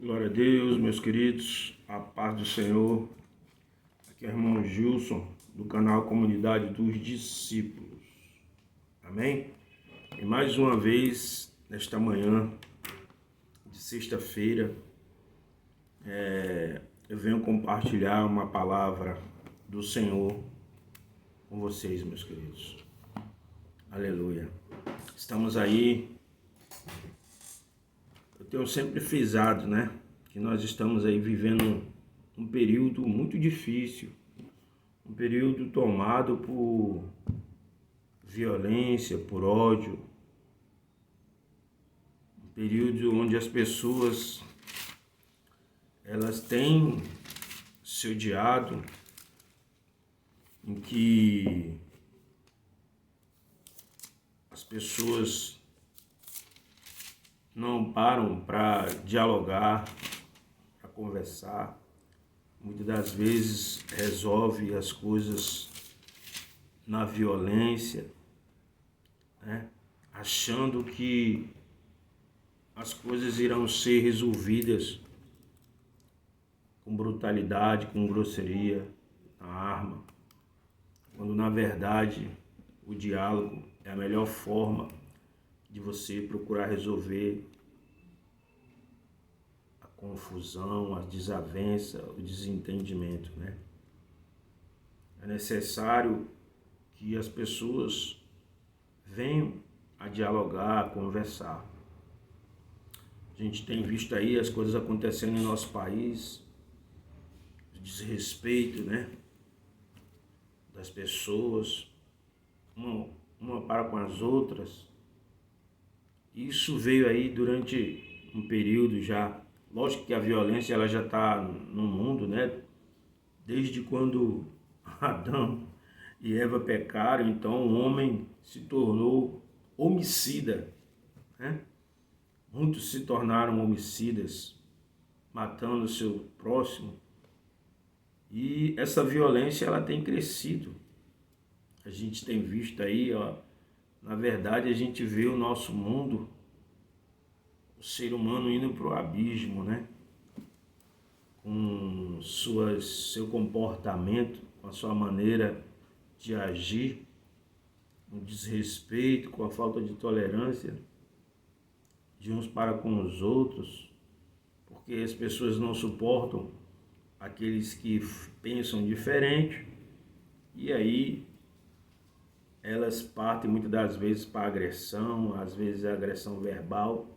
Glória a Deus, meus queridos, a paz do Senhor. Aqui é o irmão Gilson, do canal Comunidade dos Discípulos. Amém? E mais uma vez, nesta manhã de sexta-feira, eu venho compartilhar uma palavra do Senhor com vocês, meus queridos. Aleluia. Estamos aí. Eu tenho sempre frisado, que nós estamos aí vivendo um período muito difícil, um período tomado por violência, por ódio, um período onde as pessoas elas têm se odiado, em que as pessoas não param para dialogar, para conversar. Muitas das vezes resolve as coisas na violência, achando que as coisas irão ser resolvidas com brutalidade, com grosseria, na arma, quando na verdade o diálogo é a melhor forma de você procurar resolver a confusão, a desavença, o desentendimento, É necessário que as pessoas venham a dialogar, a conversar. A gente tem visto aí as coisas acontecendo em nosso país, o desrespeito, das pessoas, uma para com as outras. Isso veio aí durante um período já. Lógico que a violência ela já está no mundo, Desde quando Adão e Eva pecaram, então o homem se tornou homicida, Muitos se tornaram homicidas, matando o seu próximo. E essa violência ela tem crescido. A gente tem visto aí, na verdade a gente vê o nosso mundo, o ser humano indo para o abismo, Com seu comportamento, com a sua maneira de agir, com desrespeito, com a falta de tolerância de uns para com os outros, porque as pessoas não suportam aqueles que pensam diferente, e aí elas partem muitas das vezes para agressão, às vezes é agressão verbal,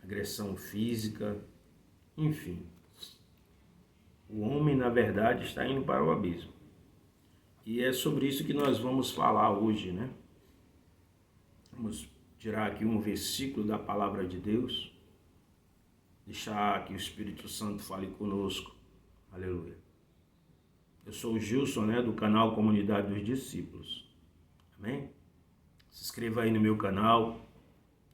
agressão física, enfim. O homem, na verdade, está indo para o abismo. E é sobre isso que nós vamos falar hoje, Vamos tirar aqui um versículo da palavra de Deus, deixar que o Espírito Santo fale conosco. Aleluia. Eu sou o Gilson, do canal Comunidade dos Discípulos. Amém? Se inscreva aí no meu canal,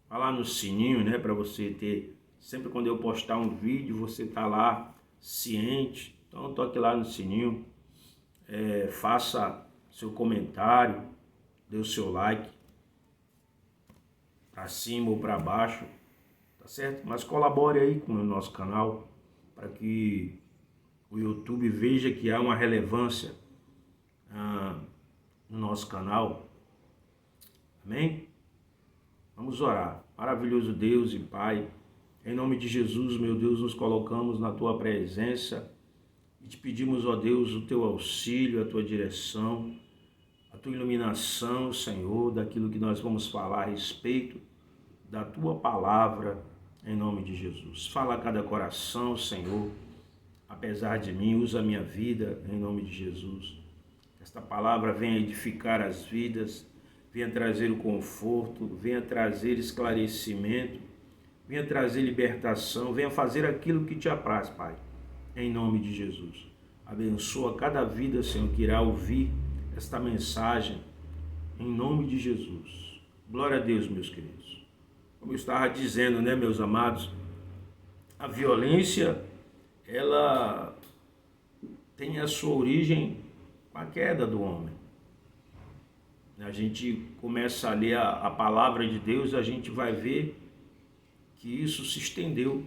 vá lá no sininho, para você ter, sempre quando eu postar um vídeo, você tá lá ciente. Então toque lá no sininho, faça seu comentário, dê o seu like, para cima ou para baixo, tá certo? Mas colabore aí com o nosso canal, para que o YouTube veja que há uma relevância no nosso canal. Amém? Vamos orar. Maravilhoso Deus e Pai, em nome de Jesus, meu Deus, nos colocamos na Tua presença e te pedimos, ó Deus, o Teu auxílio, a Tua direção, a Tua iluminação, Senhor, daquilo que nós vamos falar a respeito da Tua palavra, em nome de Jesus. Fala a cada coração, Senhor, apesar de mim, usa a minha vida, em nome de Jesus. Esta palavra venha edificar as vidas, venha trazer o conforto, venha trazer esclarecimento, venha trazer libertação, venha fazer aquilo que te apraz, Pai, em nome de Jesus. Abençoa cada vida, Senhor, que irá ouvir esta mensagem, em nome de Jesus. Glória a Deus, meus queridos. Como eu estava dizendo, meus amados, a violência, ela tem a sua origem com a queda do homem. A gente começa a ler a palavra de Deus, a gente vai ver que isso se estendeu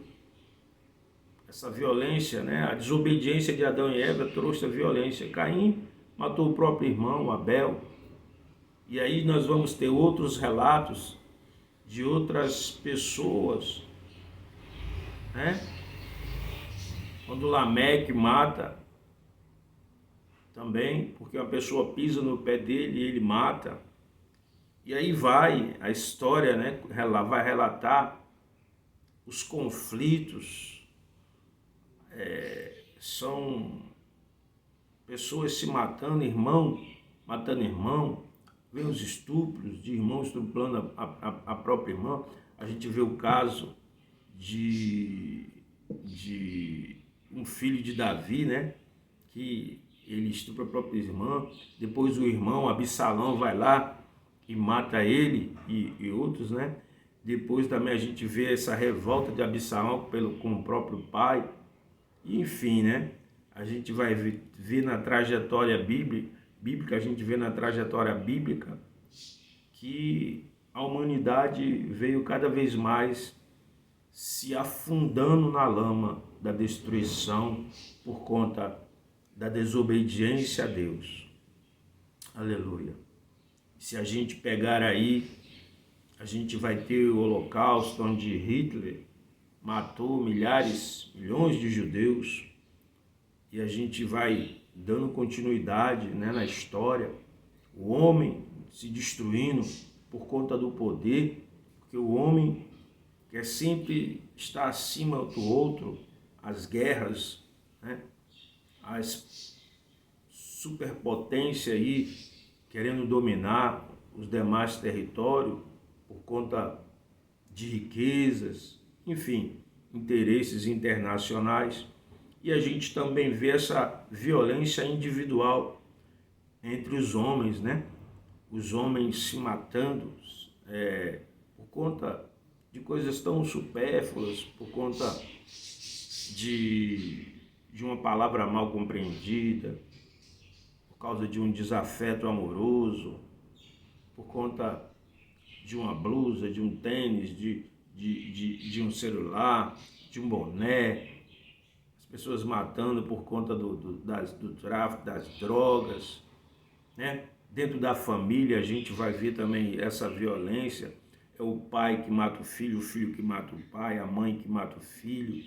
essa violência, né? A desobediência de Adão e Eva trouxe a violência. Caim matou o próprio irmão, Abel. E aí nós vamos ter outros relatos de outras pessoas, né? Quando Lameque mata também, porque uma pessoa pisa no pé dele e ele mata. E aí vai a história, né? Vai relatar os conflitos. São pessoas se matando, irmão matando irmão. Vem os estupros de irmão estuprando a própria irmã. A gente vê o caso de um filho de Davi, né? Que ele estupra a própria irmã. Depois o irmão Absalão vai lá e mata ele e outros, né? Depois também a gente vê essa revolta de Absalão com o próprio pai. E, enfim, né? A gente vai ver na trajetória bíblica, a gente vê na trajetória bíblica que a humanidade veio cada vez mais se afundando na lama da destruição por conta da desobediência a Deus. Aleluia. Se a gente pegar aí, a gente vai ter o Holocausto, onde Hitler matou milhares, milhões de judeus, e a gente vai dando continuidade, né, na história, o homem se destruindo por conta do poder, porque o homem quer sempre estar acima do outro, as guerras, né, as superpotências aí querendo dominar os demais territórios por conta de riquezas, enfim, interesses internacionais. E a gente também vê essa violência individual entre os homens, né? Os homens se matando por conta de coisas tão supérfluas, por conta de uma palavra mal compreendida, por causa de um desafeto amoroso, por conta de uma blusa, de um tênis, de um celular, de um boné. As pessoas matando por conta do tráfico, das drogas, né? Dentro da família a gente vai ver também essa violência. É o pai que mata o filho que mata o pai, a mãe que mata o filho,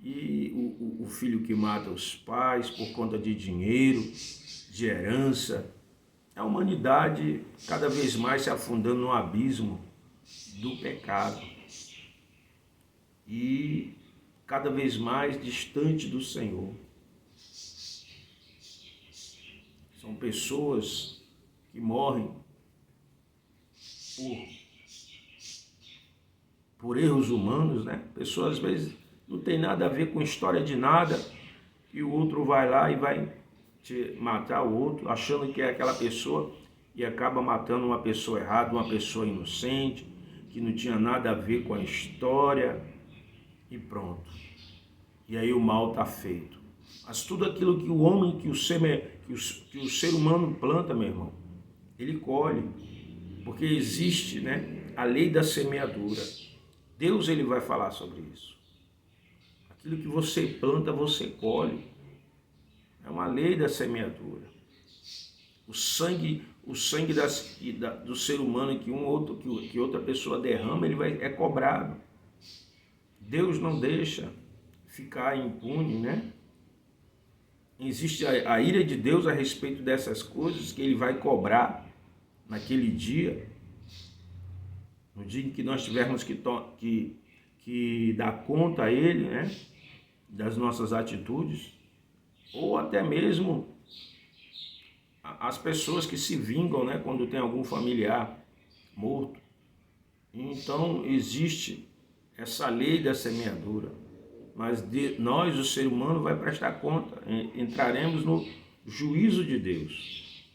e o filho que mata os pais por conta de dinheiro, de herança. A humanidade cada vez mais se afundando no abismo do pecado e cada vez mais distante do Senhor. São pessoas que morrem por erros humanos, né? Pessoas às vezes não tem nada a ver com história de nada, e o outro vai lá e vai te matar o outro, achando que é aquela pessoa, e acaba matando uma pessoa errada, uma pessoa inocente, que não tinha nada a ver com a história, e pronto. E aí o mal está feito. Mas tudo aquilo que o homem, que o ser humano planta, meu irmão, ele colhe. Porque existe, né, a lei da semeadura. Deus, ele vai falar sobre isso. Aquilo que você planta, você colhe. É uma lei da semeadura. O sangue do ser humano que outra pessoa derrama, é cobrado. Deus não deixa ficar impune, né? Existe a ira de Deus a respeito dessas coisas que ele vai cobrar naquele dia, no dia em que nós tivermos que dar conta a ele, né, das nossas atitudes, ou até mesmo as pessoas que se vingam, né, quando tem algum familiar morto. Então existe essa lei da semeadura, mas nós, o ser humano, vai prestar conta, entraremos no juízo de Deus,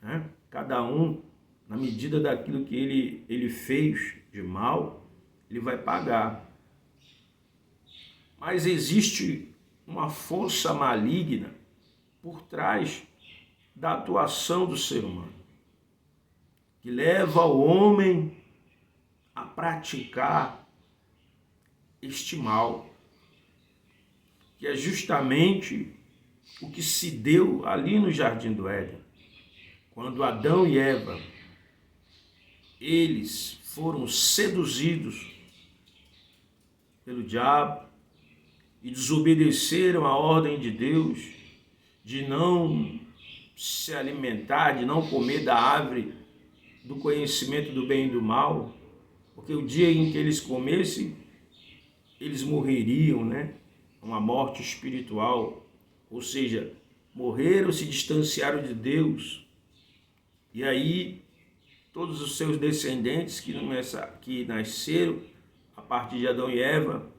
né? Cada um, na medida daquilo que ele fez de mal, ele vai pagar. Mas existe uma força maligna por trás da atuação do ser humano, que leva o homem a praticar este mal. que é justamente o que se deu ali no Jardim do Éden. Quando Adão e Eva, eles foram seduzidos pelo diabo e desobedeceram a ordem de Deus de não se alimentar, de não comer da árvore do conhecimento do bem e do mal, porque o dia em que eles comessem, eles morreriam, né? Uma morte espiritual, ou seja, morreram, se distanciaram de Deus, e aí todos os seus descendentes que nasceram a partir de Adão e Eva,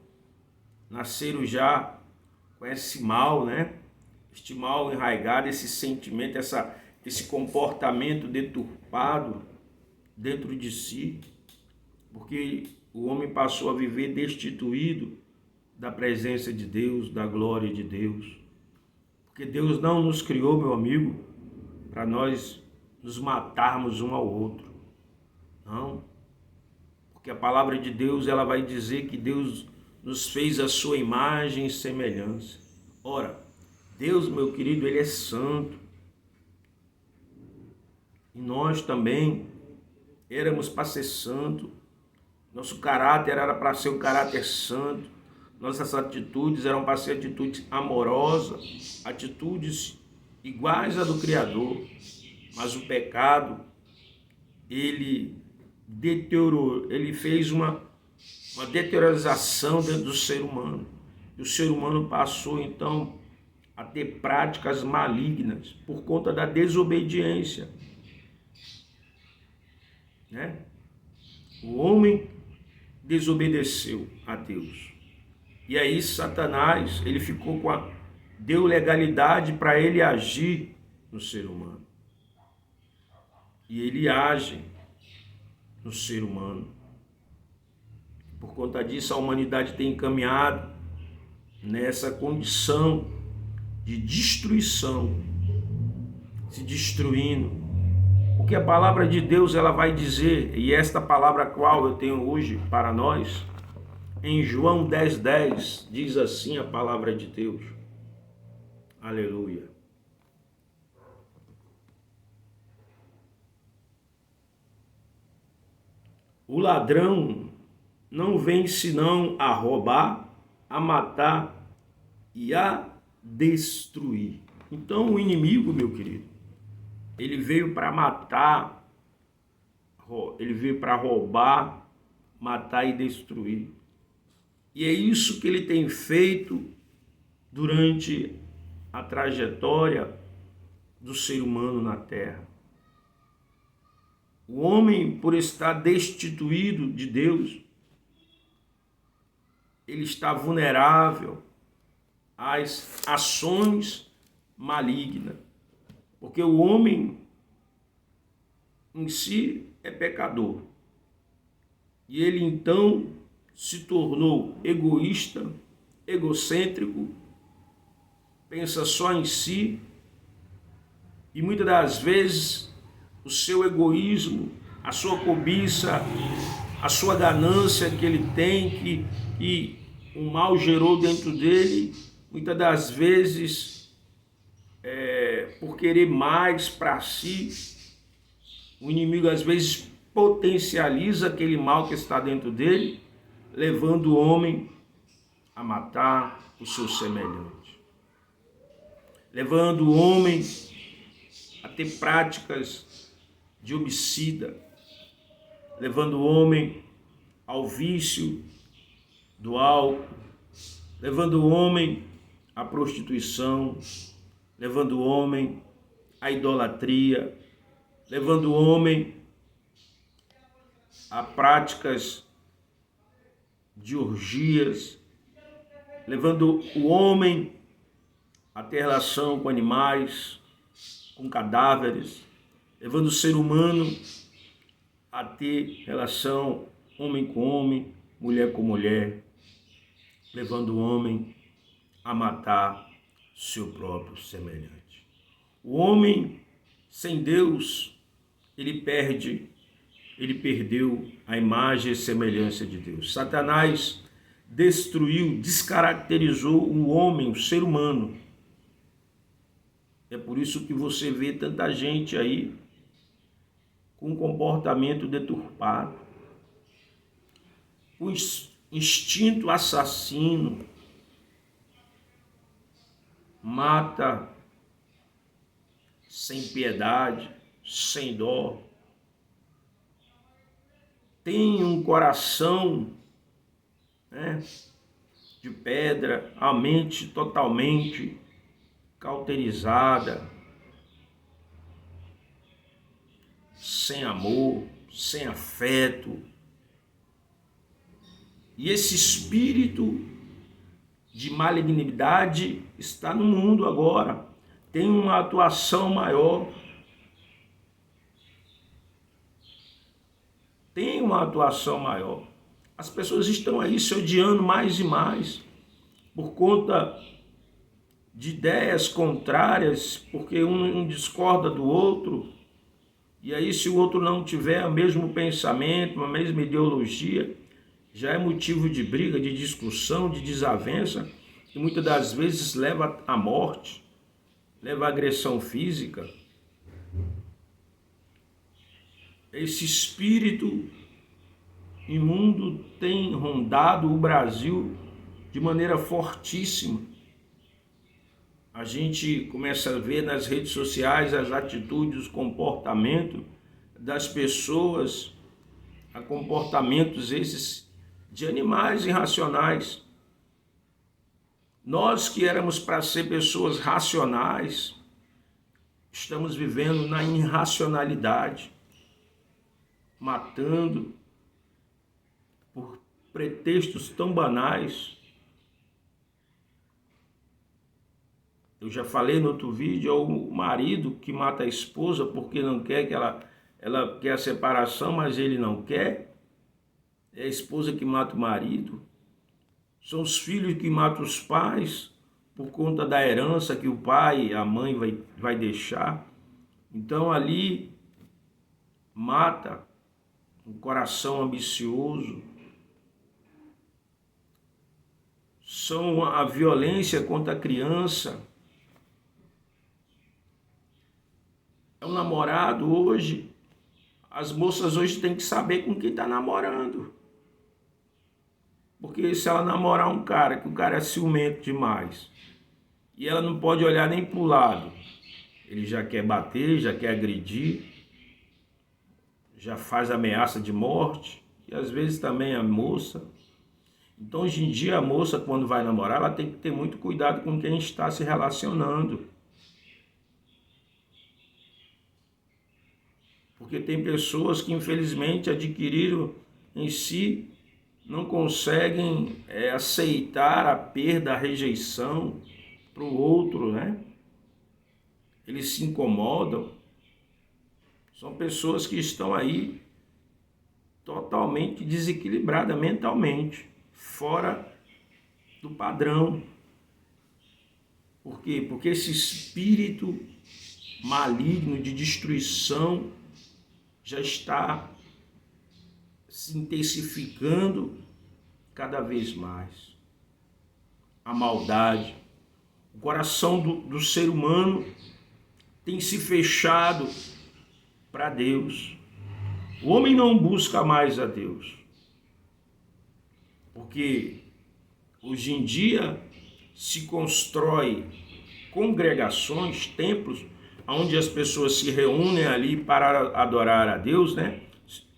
nasceram já com esse mal, né? Este mal enraizado, esse sentimento, esse comportamento deturpado dentro de si, porque o homem passou a viver destituído da presença de Deus, da glória de Deus. Porque Deus não nos criou, meu amigo, para nós nos matarmos um ao outro. Não. Porque a palavra de Deus, ela vai dizer que Deus nos fez a sua imagem e semelhança. Ora, Deus, meu querido, Ele é santo. E nós também éramos para ser santo. Nosso caráter era para ser um caráter santo. Nossas atitudes eram para ser atitudes amorosas, atitudes iguais à do Criador. Mas o pecado, ele deteriorou, ele fez uma deteriorização dentro do ser humano. E o ser humano passou, então, a ter práticas malignas por conta da desobediência, né? O homem desobedeceu a Deus. E aí Satanás, ele deu legalidade para ele agir no ser humano. E ele age no ser humano. Por conta disso, a humanidade tem caminhado nessa condição de destruição, se destruindo. Porque a palavra de Deus, ela vai dizer, e esta palavra qual eu tenho hoje para nós, em João 10:10, diz assim a palavra de Deus. Aleluia. O ladrão não vem senão a roubar, a matar e a destruir. Então o inimigo, meu querido, ele veio para matar, ele veio para roubar, matar e destruir. E é isso que ele tem feito durante a trajetória do ser humano na Terra. O homem, por estar destituído de Deus, ele está vulnerável às ações malignas. Porque o homem em si é pecador. E ele então se tornou egoísta, egocêntrico, pensa só em si, e muitas das vezes o seu egoísmo, a sua cobiça, a sua ganância que ele tem, que o mal gerou dentro dele, muitas das vezes, por querer mais para si, o inimigo às vezes potencializa aquele mal que está dentro dele, levando o homem a matar o seu semelhante, levando o homem a ter práticas de homicida, levando o homem ao vício do álcool, levando o homem à prostituição, levando o homem à idolatria, levando o homem a práticas de orgias, levando o homem a ter relação com animais, com cadáveres, levando o ser humano a ter relação homem com homem, mulher com mulher, levando o homem a matar seu próprio semelhante. O homem sem Deus, ele perdeu a imagem e semelhança de Deus. Satanás destruiu, descaracterizou o homem, o ser humano. É por isso que você vê tanta gente aí com um comportamento deturpado, com instinto assassino, mata sem piedade, sem dó, tem um coração, né, de pedra, a mente totalmente cauterizada, sem amor, sem afeto. E esse espírito de malignidade está no mundo agora, tem uma atuação maior. Tem uma atuação maior. As pessoas estão aí se odiando mais e mais por conta de ideias contrárias, porque um discorda do outro. E aí, se o outro não tiver o mesmo pensamento, a mesma ideologia, já é motivo de briga, de discussão, de desavença, e muitas das vezes leva à morte, leva à agressão física. Esse espírito imundo tem rondado o Brasil de maneira fortíssima. A gente começa a ver nas redes sociais as atitudes, os comportamentos das pessoas, a comportamentos esses de animais irracionais. Nós que éramos para ser pessoas racionais, estamos vivendo na irracionalidade, matando por pretextos tão banais. Eu já falei no outro vídeo, é o marido que mata a esposa porque não quer que ela quer a separação, mas ele não quer. É a esposa que mata o marido. São os filhos que matam os pais por conta da herança que o pai e a mãe vai deixar. Então ali mata um coração ambicioso. São a violência contra a criança. É um namorado hoje. As moças hoje têm que saber com quem está namorando. Porque se ela namorar um cara, que o cara é ciumento demais, e ela não pode olhar nem para o lado, ele já quer bater, já quer agredir, já faz ameaça de morte, e às vezes também a moça. Então hoje em dia a moça, quando vai namorar, ela tem que ter muito cuidado com quem está se relacionando. Porque tem pessoas que infelizmente adquiriram em si, não conseguem aceitar a perda, a rejeição para o outro, né? Eles se incomodam. São pessoas que estão aí totalmente desequilibradas mentalmente, fora do padrão. Por quê? Porque esse espírito maligno de destruição já está se intensificando cada vez mais. A maldade, o coração do ser humano tem se fechado para Deus. O homem não busca mais a Deus, porque hoje em dia se constrói congregações, templos, onde as pessoas se reúnem ali para adorar a Deus, né?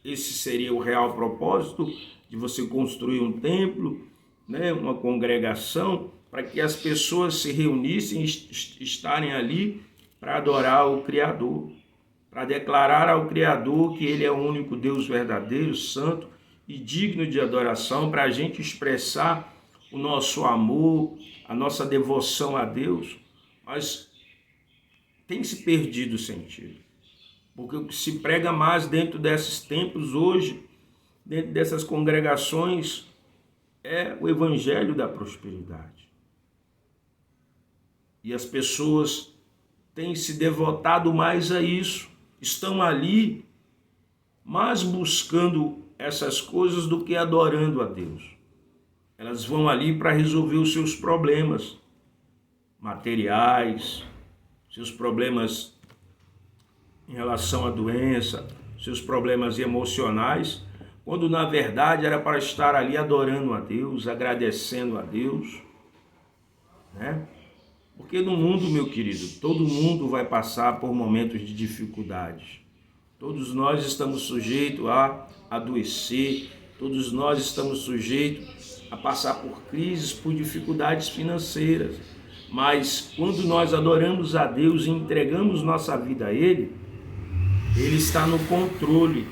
Esse seria o real propósito de você construir um templo, né? Uma congregação, para que as pessoas se reunissem e estarem ali para adorar o Criador, para declarar ao Criador que Ele é o único Deus verdadeiro, santo e digno de adoração, para a gente expressar o nosso amor, a nossa devoção a Deus. Mas tem se perdido o sentido. Porque o que se prega mais dentro desses templos hoje, dentro dessas congregações, é o evangelho da prosperidade. E as pessoas têm se devotado mais a isso, estão ali mais buscando essas coisas do que adorando a Deus. Elas vão ali para resolver os seus problemas materiais, seus problemas em relação à doença, seus problemas emocionais, quando na verdade era para estar ali adorando a Deus, agradecendo a Deus, né? Porque no mundo, meu querido, todo mundo vai passar por momentos de dificuldades. Todos nós estamos sujeitos a adoecer, todos nós estamos sujeitos a passar por crises, por dificuldades financeiras. Mas quando nós adoramos a Deus e entregamos nossa vida a Ele, Ele está no controle,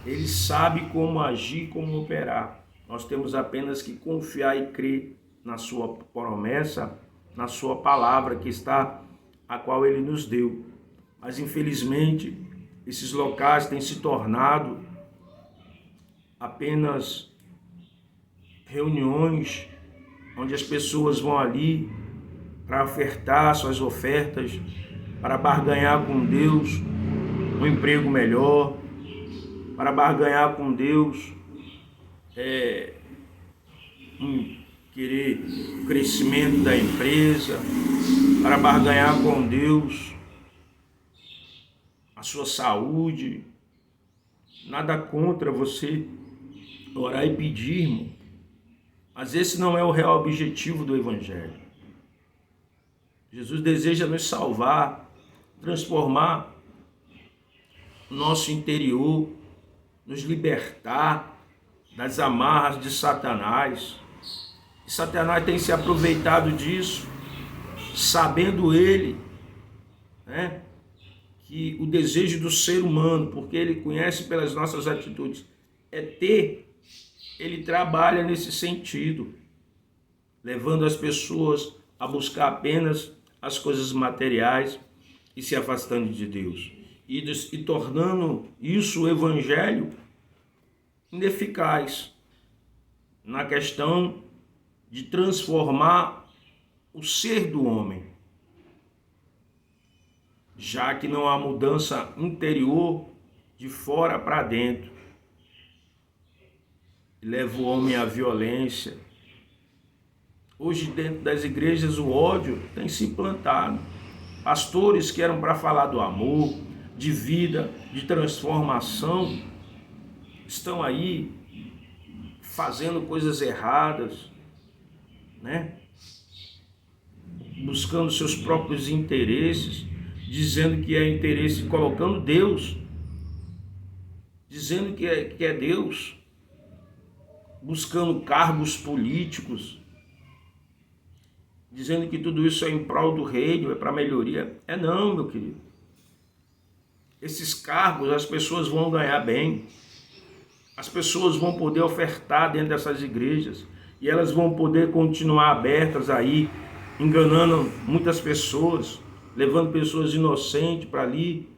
Ele sabe como agir, como operar. Nós temos apenas que confiar e crer na sua promessa, na sua palavra que está, a qual Ele nos deu. Mas infelizmente, esses locais têm se tornado apenas reuniões onde as pessoas vão ali para ofertar suas ofertas, para barganhar com Deus um emprego melhor, para barganhar com Deus querer o crescimento da empresa, para barganhar com Deus a sua saúde. Nada contra você orar e pedir, irmão, mas esse não é o real objetivo do Evangelho. Jesus deseja nos salvar, transformar o nosso interior, nos libertar das amarras de Satanás. E Satanás tem se aproveitado disso, sabendo ele, né, que o desejo do ser humano, porque ele conhece pelas nossas atitudes, é ter, ele trabalha nesse sentido, levando as pessoas a buscar apenas as coisas materiais e se afastando de Deus. E tornando isso o Evangelho ineficaz na questão de transformar o ser do homem, já que não há mudança interior de fora para dentro. Leva o homem à violência. Hoje, dentro das igrejas, o ódio tem se implantado. Pastores que eram para falar do amor, de vida, de transformação, estão aí fazendo coisas erradas, né? Buscando seus próprios interesses, dizendo que é interesse, colocando Deus, dizendo que é Deus, buscando cargos políticos, dizendo que tudo isso é em prol do reino, é para melhoria. É não, meu querido. Esses cargos as pessoas vão ganhar bem, as pessoas vão poder ofertar dentro dessas igrejas e elas vão poder continuar abertas aí, enganando muitas pessoas, levando pessoas inocentes para ali.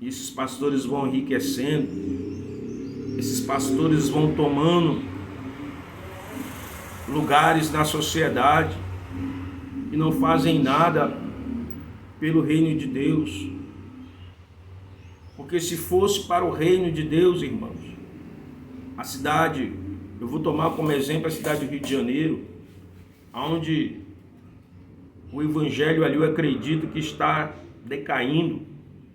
E esses pastores vão enriquecendo, esses pastores vão tomando lugares na sociedade e não fazem nada pelo reino de Deus. Porque se fosse para o reino de Deus, irmãos, a cidade, eu vou tomar como exemplo a cidade do Rio de Janeiro, onde o evangelho ali eu acredito que está decaindo,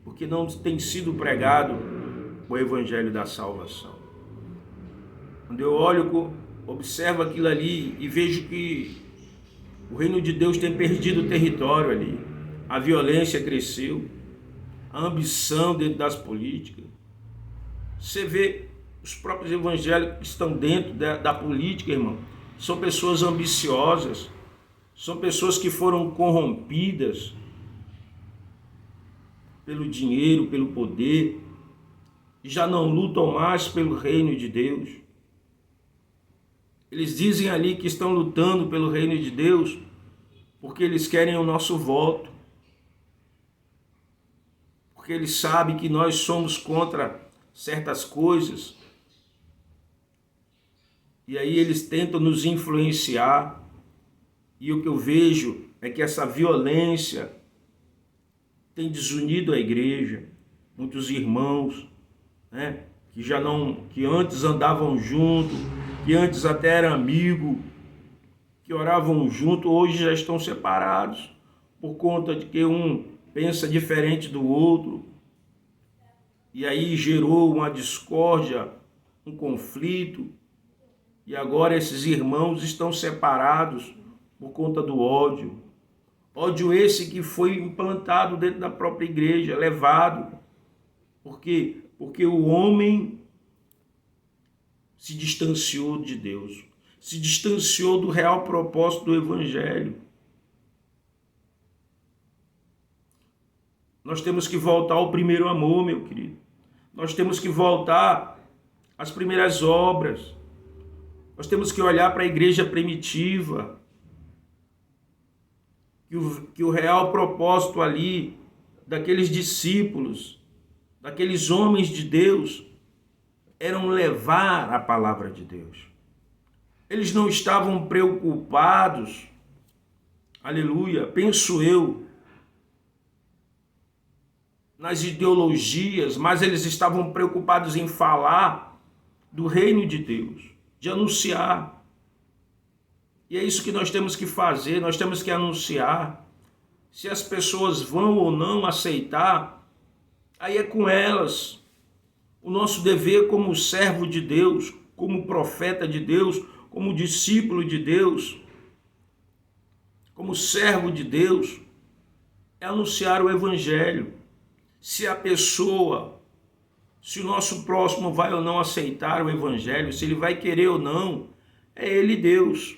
porque não tem sido pregado o evangelho da salvação. Quando eu olho, observo aquilo ali e vejo que o reino de Deus tem perdido o território ali, a violência cresceu, a ambição dentro das políticas. Você vê os próprios evangélicos que estão dentro da política, irmão, são pessoas ambiciosas, são pessoas que foram corrompidas pelo dinheiro, pelo poder, e já não lutam mais pelo reino de Deus. Eles dizem ali que estão lutando pelo reino de Deus porque eles querem o nosso voto, porque eles sabem que nós somos contra certas coisas, e aí eles tentam nos influenciar. E o que eu vejo é que essa violência tem desunido a igreja, muitos irmãos, né, que antes andavam junto, que antes até eram amigos, que oravam junto, hoje já estão separados por conta de que um pensa diferente do outro. E aí gerou uma discórdia, um conflito. E agora esses irmãos estão separados por conta do ódio. Ódio esse que foi implantado dentro da própria igreja, levado. Por quê? Porque o homem se distanciou de Deus, se distanciou do real propósito do Evangelho. Nós temos que voltar ao primeiro amor, meu querido. Nós temos que voltar às primeiras obras. Nós temos que olhar para a igreja primitiva. Que o real propósito ali daqueles discípulos, daqueles homens de Deus, eram levar a palavra de Deus. Eles não estavam preocupados, aleluia, penso eu, nas ideologias, mas eles estavam preocupados em falar do reino de Deus, de anunciar. E é isso que nós temos que fazer, nós temos que anunciar. Se as pessoas vão ou não aceitar, aí é com elas. O nosso dever como servo de Deus, como profeta de Deus, como discípulo de Deus, como servo de Deus, é anunciar o Evangelho. Se o nosso próximo vai ou não aceitar o Evangelho, se ele vai querer ou não, é ele Deus.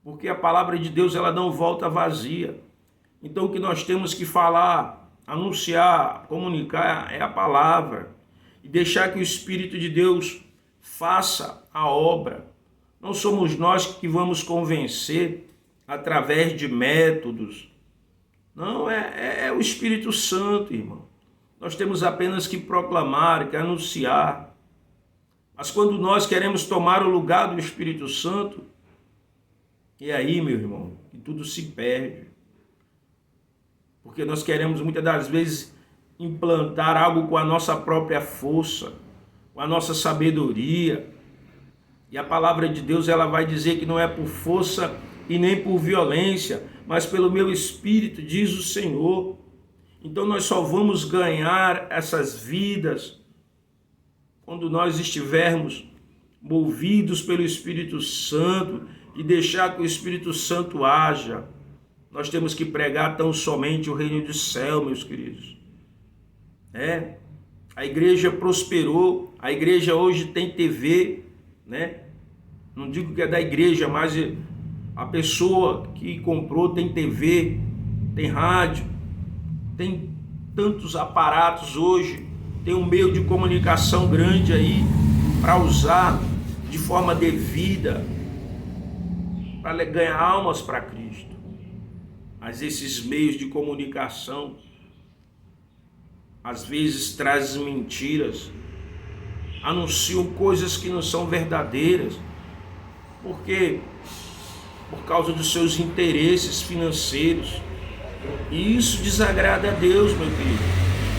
Porque a palavra de Deus ela não volta vazia. Então o que nós temos que falar, anunciar, comunicar é a palavra. E deixar que o Espírito de Deus faça a obra. Não somos nós que vamos convencer através de métodos. Não, é o Espírito Santo, irmão. Nós temos apenas que proclamar, que anunciar. Mas quando nós queremos tomar o lugar do Espírito Santo, e aí, meu irmão, que tudo se perde. Porque nós queremos muitas das vezes implantar algo com a nossa própria força, com a nossa sabedoria. E a palavra de Deus ela vai dizer que não é por força e nem por violência, mas pelo meu Espírito, diz o Senhor. Então nós só vamos ganhar essas vidas quando nós estivermos movidos pelo Espírito Santo e deixar que o Espírito Santo haja. Nós temos que pregar tão somente o reino do céu, meus queridos. A igreja prosperou, a igreja hoje tem TV, né? Não digo que é da igreja, mas a pessoa que comprou tem TV, tem rádio, tem tantos aparatos hoje, tem um meio de comunicação grande aí para usar de forma devida, para ganhar almas para Cristo. Mas esses meios de comunicação às vezes trazem mentiras, anunciam coisas que não são verdadeiras, porque por causa dos seus interesses financeiros. E isso desagrada a Deus, meu querido.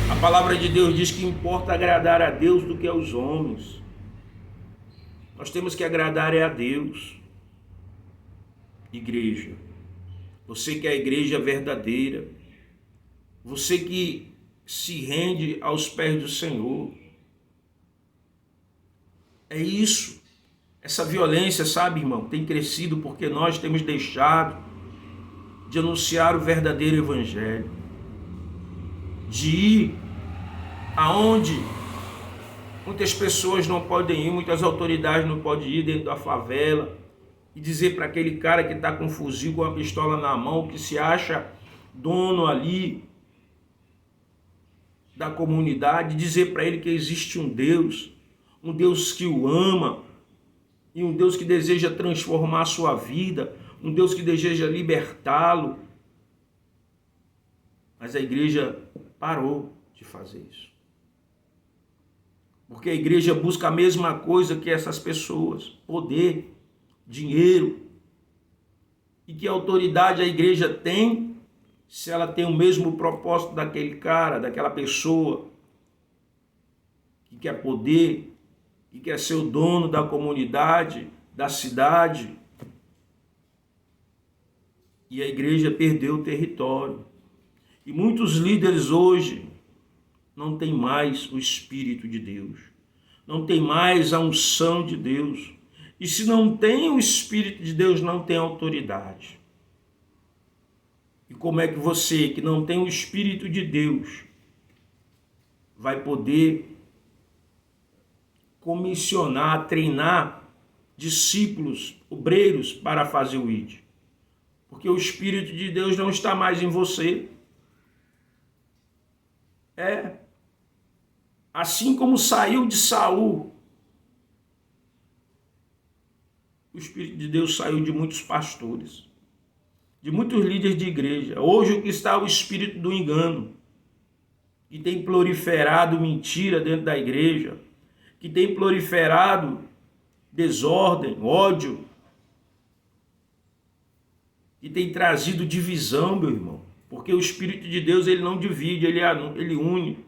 A palavra de Deus diz que importa agradar a Deus do que aos homens. Nós temos que agradar a Deus. Igreja, você que é a igreja verdadeira, você que se rende aos pés do Senhor. É isso. Essa violência, sabe, irmão, tem crescido porque nós temos deixado de anunciar o verdadeiro Evangelho, de ir aonde muitas pessoas não podem ir, muitas autoridades não podem ir dentro da favela e dizer para aquele cara que está com um fuzil, com uma pistola na mão, que se acha dono ali da comunidade, dizer para ele que existe um Deus que o ama, e um Deus que deseja transformar a sua vida, um Deus que deseja libertá-lo. Mas a igreja parou de fazer isso. Porque a igreja busca a mesma coisa que essas pessoas: poder, dinheiro. E que autoridade a igreja tem se ela tem o mesmo propósito daquele cara, daquela pessoa? que quer poder, que quer ser o dono da comunidade, da cidade. E a igreja perdeu o território. E muitos líderes hoje não têm mais o Espírito de Deus. Não tem mais a unção de Deus. E se não tem o Espírito de Deus, não tem autoridade. E como é que você, que não tem o Espírito de Deus, vai poder comissionar, treinar discípulos, obreiros para fazer o ID? Porque o Espírito de Deus não está mais em você. Assim como saiu de Saul, o Espírito de Deus saiu de muitos pastores, de muitos líderes de igreja. Hoje o que está é o espírito do engano, que tem proliferado mentira dentro da igreja, que tem proliferado desordem, ódio, que tem trazido divisão, meu irmão. Porque o Espírito de Deus, ele não divide, ele une.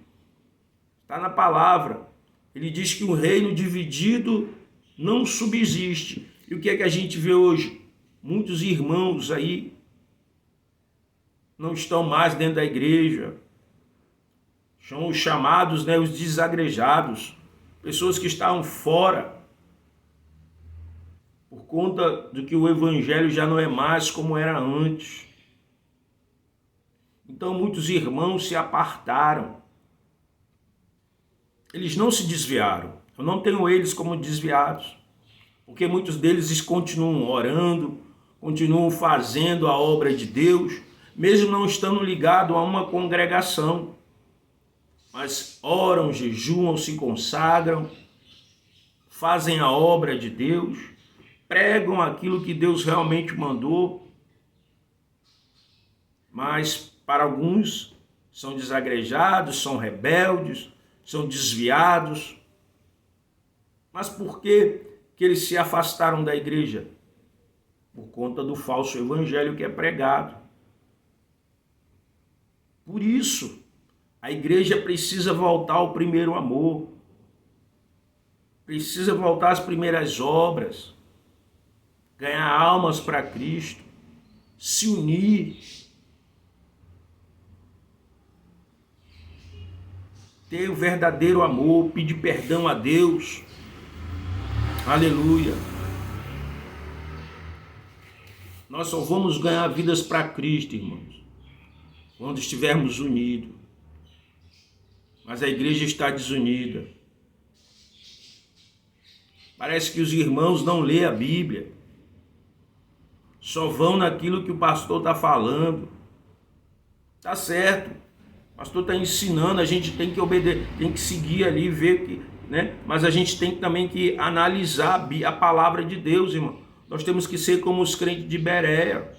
Está na palavra. Ele diz que um reino dividido não subsiste. E o que é que a gente vê hoje? Muitos irmãos aí não estão mais dentro da igreja. São os chamados, os desagrejados. Pessoas que estavam fora. Por conta do que o evangelho já não é mais como era antes. Então muitos irmãos se apartaram. Eles não se desviaram. Eu não tenho eles como desviados. Porque muitos deles continuam orando, continuam fazendo a obra de Deus, mesmo não estando ligados a uma congregação. Mas oram, jejuam, se consagram, fazem a obra de Deus, pregam aquilo que Deus realmente mandou. Mas para alguns são desagrejados, são rebeldes, são desviados. Mas por que eles se afastaram da igreja? Por conta do falso evangelho que é pregado. Por isso, a igreja precisa voltar ao primeiro amor. Precisa voltar às primeiras obras. Ganhar almas para Cristo. Se unir. Ter o verdadeiro amor, pedir perdão a Deus. Aleluia. Nós só vamos ganhar vidas para Cristo, irmãos, quando estivermos unidos. Mas a igreja está desunida. Parece que os irmãos não lêem a Bíblia. Só vão naquilo que o pastor está falando. Tá certo. O pastor está ensinando, a gente tem que obedecer, tem que seguir ali, ver que, Mas a gente tem também que analisar a palavra de Deus, irmão. Nós temos que ser como os crentes de Bereia.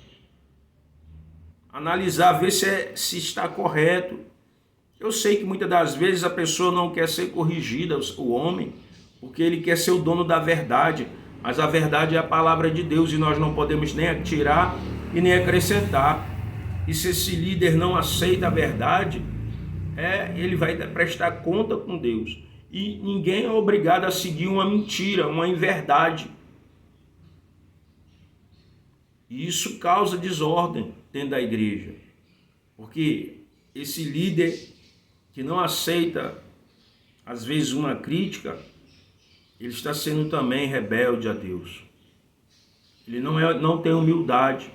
Analisar, ver se está correto. Eu sei que muitas das vezes a pessoa não quer ser corrigida, o homem, porque ele quer ser o dono da verdade. Mas a verdade é a palavra de Deus e nós não podemos nem tirar e nem acrescentar. E se esse líder não aceita a verdade, ele vai prestar conta com Deus. E ninguém é obrigado a seguir uma mentira, uma inverdade. E isso causa desordem dentro da igreja. Porque esse líder que não aceita, às vezes, uma crítica, ele está sendo também rebelde a Deus. Ele não tem humildade.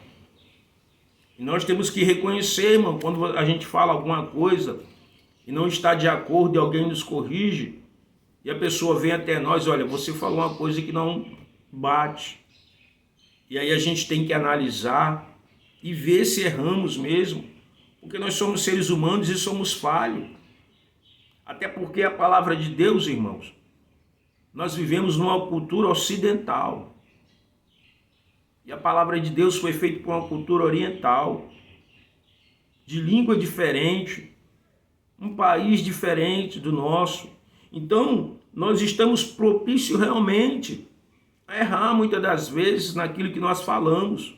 E nós temos que reconhecer, irmão, quando a gente fala alguma coisa e não está de acordo e alguém nos corrige, e a pessoa vem até nós, olha, você falou uma coisa que não bate. E aí a gente tem que analisar e ver se erramos mesmo, porque nós somos seres humanos e somos falhos. Até porque a palavra de Deus, irmãos, nós vivemos numa cultura ocidental. E a palavra de Deus foi feita por uma cultura oriental, de língua diferente, um país diferente do nosso. Então, nós estamos propícios realmente a errar muitas das vezes naquilo que nós falamos.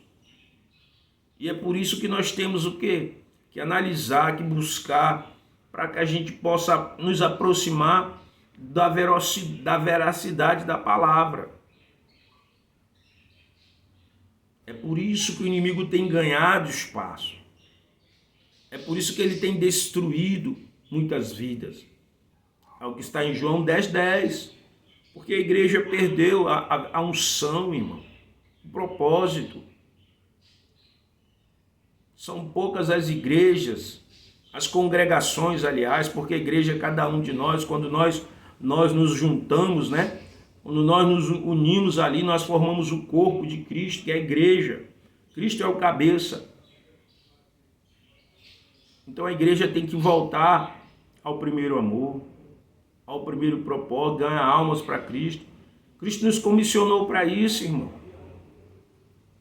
E é por isso que nós temos o quê? Que analisar, que buscar, para que a gente possa nos aproximar da veracidade da palavra. É por isso que o inimigo tem ganhado espaço. É por isso que ele tem destruído muitas vidas. É o que está em João 10:10. Porque a igreja perdeu a unção, irmão. O propósito. São poucas as igrejas, as congregações, aliás, porque a igreja é cada um de nós. Quando nós nos juntamos, né? Quando nós nos unimos ali, nós formamos o corpo de Cristo, que é a igreja. Cristo é o cabeça. Então a igreja tem que voltar ao primeiro amor, ao primeiro propósito, ganhar almas para Cristo. Cristo nos comissionou para isso, irmão.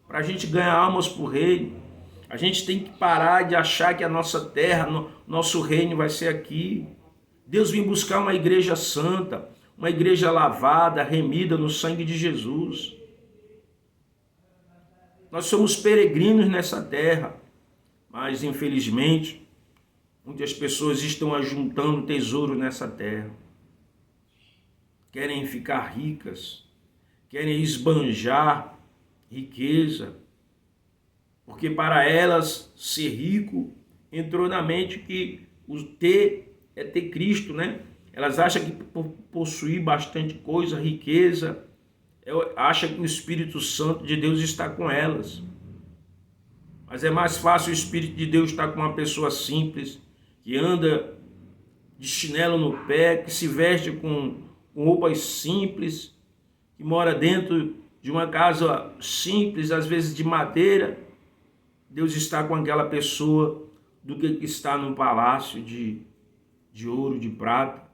Para a gente ganhar almas para o reino. A gente tem que parar de achar que a nossa terra, nosso reino vai ser aqui. Deus vem buscar uma igreja santa, uma igreja lavada, remida no sangue de Jesus. Nós somos peregrinos nessa terra, mas infelizmente muitas pessoas estão ajuntando tesouro nessa terra. Querem ficar ricas, querem esbanjar riqueza, porque para elas ser rico entrou na mente que o ter é ter Cristo, né? Elas acham que por possuir bastante coisa, riqueza, acham que o Espírito Santo de Deus está com elas. Mas é mais fácil o Espírito de Deus estar com uma pessoa simples, que anda de chinelo no pé, que se veste com roupas simples, que mora dentro de uma casa simples, às vezes de madeira. Deus está com aquela pessoa do que está num palácio de ouro, de prata.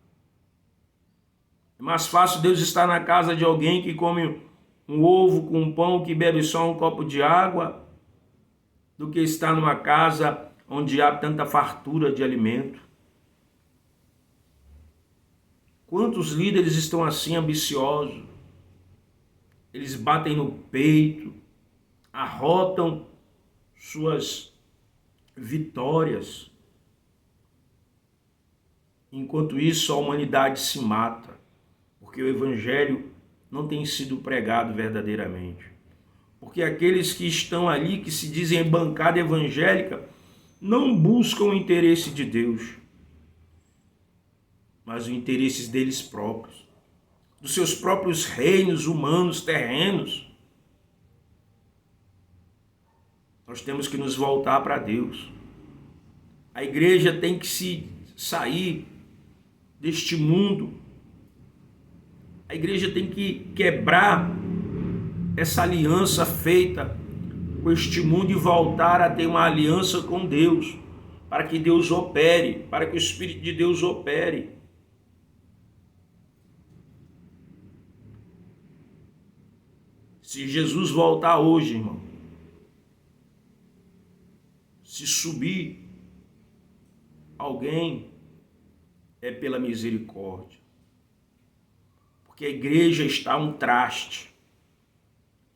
É mais fácil Deus estar na casa de alguém que come um ovo com um pão, que bebe só um copo de água, do que estar numa casa onde há tanta fartura de alimento. Quantos líderes estão assim ambiciosos? Eles batem no peito, arrotam suas vitórias. Enquanto isso, a humanidade se mata, porque o evangelho não tem sido pregado verdadeiramente. Porque aqueles que estão ali, que se dizem bancada evangélica, não buscam o interesse de Deus, mas os interesses deles próprios, dos seus próprios reinos humanos, terrenos. Nós temos que nos voltar para Deus. A igreja tem que se sair deste mundo. A igreja tem que quebrar essa aliança feita com este mundo e voltar a ter uma aliança com Deus, para que Deus opere, para que o Espírito de Deus opere. Se Jesus voltar hoje, irmão, se subir alguém, é pela misericórdia. Porque a igreja está um traste.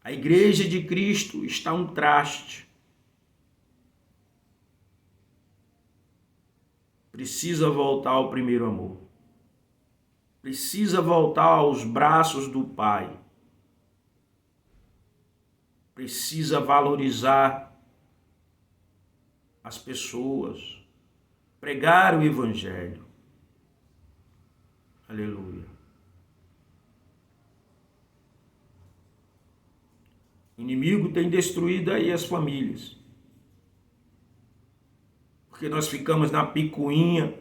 A igreja de Cristo está um traste. Precisa voltar ao primeiro amor. Precisa voltar aos braços do Pai. Precisa valorizar as pessoas. Pregar o Evangelho. Aleluia. O inimigo tem destruído aí as famílias. Porque nós ficamos na picuinha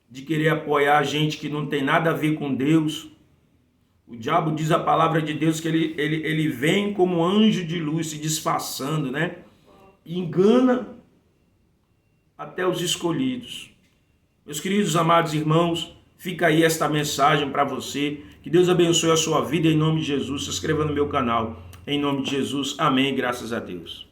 de querer apoiar gente que não tem nada a ver com Deus. O diabo diz a palavra de Deus que ele vem como anjo de luz se disfarçando, né? E engana até os escolhidos. Meus queridos, amados irmãos, fica aí esta mensagem para você. Que Deus abençoe a sua vida em nome de Jesus. Se inscreva no meu canal. Em nome de Jesus. Amém. Graças a Deus.